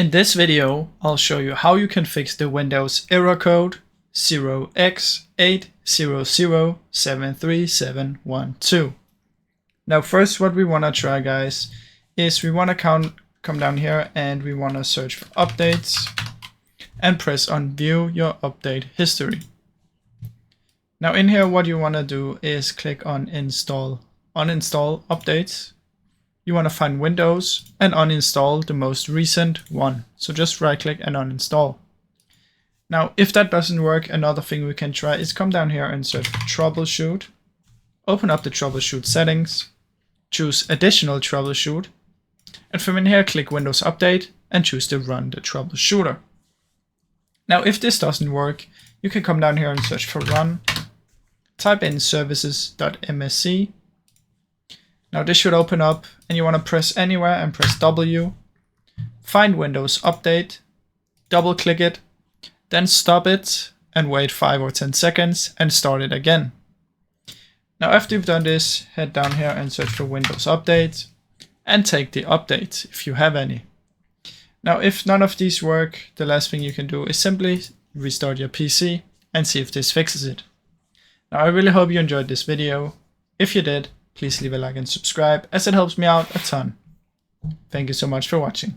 In this video, I'll show you how you can fix the Windows error code 0x80073712. Now first what we want to try, guys, is we want to come down here and we want to search for updates and press on view your update history. Now in here what you want to do is click on uninstall updates. You want to find Windows and uninstall the most recent one. So just right click and uninstall. Now if that doesn't work, another thing we can try is come down here and search for troubleshoot. Open up the troubleshoot settings, choose additional troubleshoot, and from in here click Windows Update and choose to run the troubleshooter. Now if this doesn't work, you can come down here and search for run, type in services.msc. Now this should open up and you want to press anywhere and press W, find Windows Update, double click it, then stop it and wait 5 or 10 seconds and start it again. Now after you've done this, head down here and search for Windows Update and take the update if you have any. Now if none of these work, the last thing you can do is simply restart your PC and see if this fixes it. Now I really hope you enjoyed this video. If you did, please leave a like and subscribe as it helps me out a ton. Thank you so much for watching.